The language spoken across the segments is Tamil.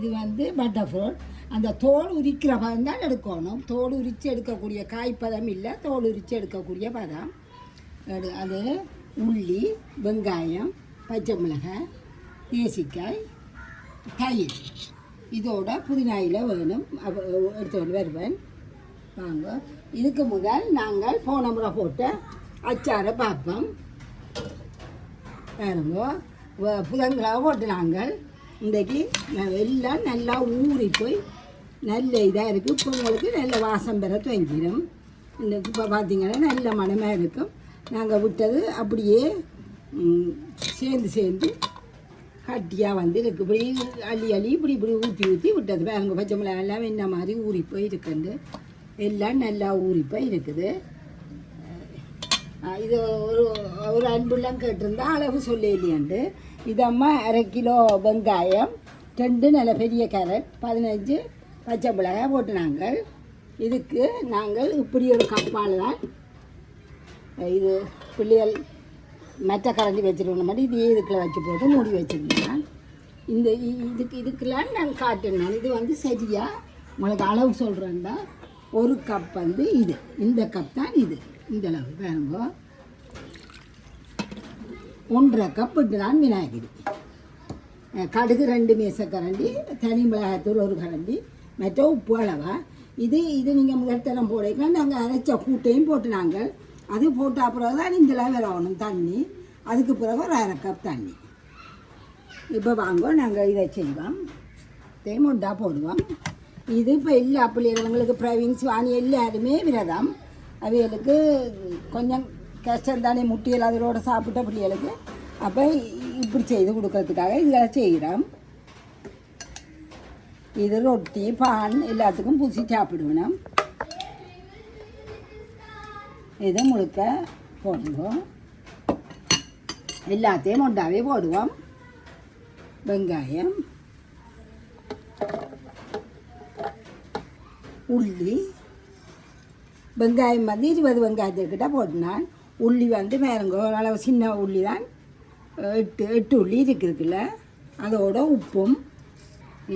இது வந்து பட்டர் ஃப்ரூட். அந்த தோல் உரிக்கிற பதம் தான் எடுக்கணும். தோல் உரித்து எடுக்கக்கூடிய காய்ப்பதம் இல்லை, தோல் உரித்து எடுக்கக்கூடிய பதம். அது உள்ளி, வெங்காயம், பச்சை மிளகாய், தேசிக்காய், தயிர், இதோட புதினாயில் வேணும் எடுத்துக்கொண்டு வருவேன். வாங்க, இதுக்கு முதல் நாங்கள் போன முறை போட்ட அச்சாரை பார்ப்போம். பாருங்க, புதன்கிழமை போட்டு நாங்கள் இன்றைக்கி எல்லாம் நல்லா ஊறி போய் நல்ல இதாக இருக்குது. இப்போ உங்களுக்கு நல்ல வாசம் பெற துவங்கிடும். இந்த இப்போ பார்த்திங்கன்னா நல்ல மனமாக இருக்கும். நாங்கள் விட்டது அப்படியே சேர்ந்து கட்டியாக வந்து இருக்குது. இப்படி அள்ளி இப்படி ஊற்றி விட்டது. பாருங்க, பச்சை மிளகாய் எல்லாம் என்ன மாதிரி ஊறி போய் இருக்குண்டு எல்லாம் நல்லா ஊறி போய் இருக்குது. இது ஒரு அன்புலாம் கேட்டிருந்தா அளவு சொல்லலையாண்டு. இது அம்மா 1/2 கிலோ வெங்காயம், 2 நல்ல பெரிய கேரட், 15 பச்சை மிளகாய் போட்டு நாங்கள் இதுக்கு நாங்கள் இப்படி ஒரு கப்பால் தான் இது பிள்ளைகள் மெத்த கரண்டி வச்சுருக்கணும் மாதிரி இதே இதுக்குள்ள வச்சு போட்டு மூடி வச்சுருந்தேன். இந்த இதுக்கெல்லாம் நான் காட்டினேன். இது வந்து சரியாக உங்களுக்கு அளவு சொல்கிறேன்டா. ஒரு கப் வந்து இது, இந்த கப் தான் இது, இந்த அளவு வேணுங்க. 1/2 கப் இட்டு தான் விநாயகரி. கடுகு 2 மேசக்கரண்டி, தனி மிளகாய்த்தூள் 1 கரண்டி, மற்ற உப்பு அளவா. இது நீங்கள் முதற்தரம் போடைக்கலாம். நாங்கள் அரைச்ச கூட்டையும் போட்டு நாங்கள் அது போட்ட பிறகு தான் இந்த அளவு வரணும் தண்ணி. அதுக்கு பிறகு ஒரு 1/2 கப் தண்ணி. இப்போ வாங்க, நாங்கள் இதை செய்வோம். தேமுண்டா போடுவோம். இது இப்போ எல்லா பிள்ளைகளுங்களுக்கு ப்ரைவிங்ஸ் வாங்கி எல்லாருமே விரதம். அவைகளுக்கு கொஞ்சம் கஷ்டம் தானே, முட்டியல் அதோட சாப்பிட்ட பிள்ளைகளுக்கு. அப்போ இப்படி செய்து கொடுக்கறதுக்காக இதெல்லாம் செய்கிறோம். இது ரொட்டி பான் எல்லாத்துக்கும் பூசி சாப்பிடுவோம். இதை முழுக்க போடுவோம். எல்லாத்தையும் ஒன்றாவே போடுவோம். வெங்காயம், உள்ளி, வெங்காயம் வந்து 20 வெங்காயத்துக்கிட்ட போட்டுனான். உள்ளி வந்து வேறுங்க அளவு சின்ன உள்ளி தான் 8 உள்ளி இருக்குதுல்ல. அதோட உப்பும்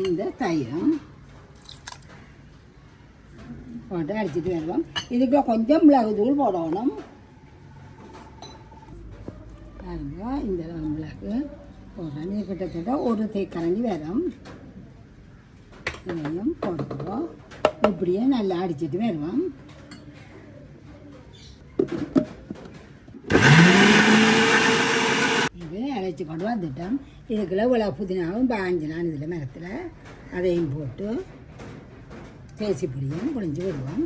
இந்த தயிரும் போட்டு அடிச்சுட்டு வருவோம். இதுக்குள்ள கொஞ்சம் மிளகு தூள் போடணும். பாருங்க, இந்த மிளகு போடுறேன். இது கிட்டத்தட்ட 1 தேக்கரண்டி வரும். இதையும் போடுவோம். இப்படியே நல்லா அடிச்சுட்டு வருவோம். இது அரைச்சி கொண்டு வந்துட்டோம். இதுக்குள்ள இவ்வளோ புதினாவும் பாஞ்சினான் இதில் மரத்தில். அதையும் போட்டு தேசி புளியும் புளிஞ்சு விடுவோம்.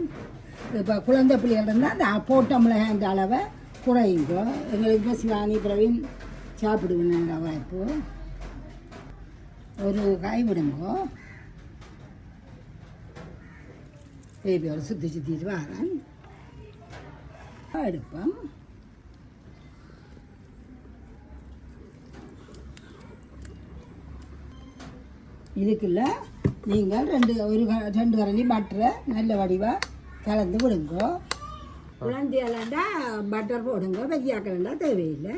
இப்போ குழந்தை புளிகள் இருந்தால் அந்த போட்ட மிளகாய்ன்ற அளவை குறையுங்கோ. எங்களுக்கு இப்போ சிவானி பிரவீன் சாப்பிடுவேன் வாய்ப்பு. ஒரு காய் விடுங்கோ. பேபியோட சுற்றிட்டு வரேன். எடுப்போம். இதுக்குள்ள நீங்கள் 2 கரண்டி பட்டரை நல்ல வடிவாக கலந்து விடுங்கோ. குழந்தையாலண்டா பட்டர் போடுங்க, பெரியாக்கலண்டா தேவையில்லை.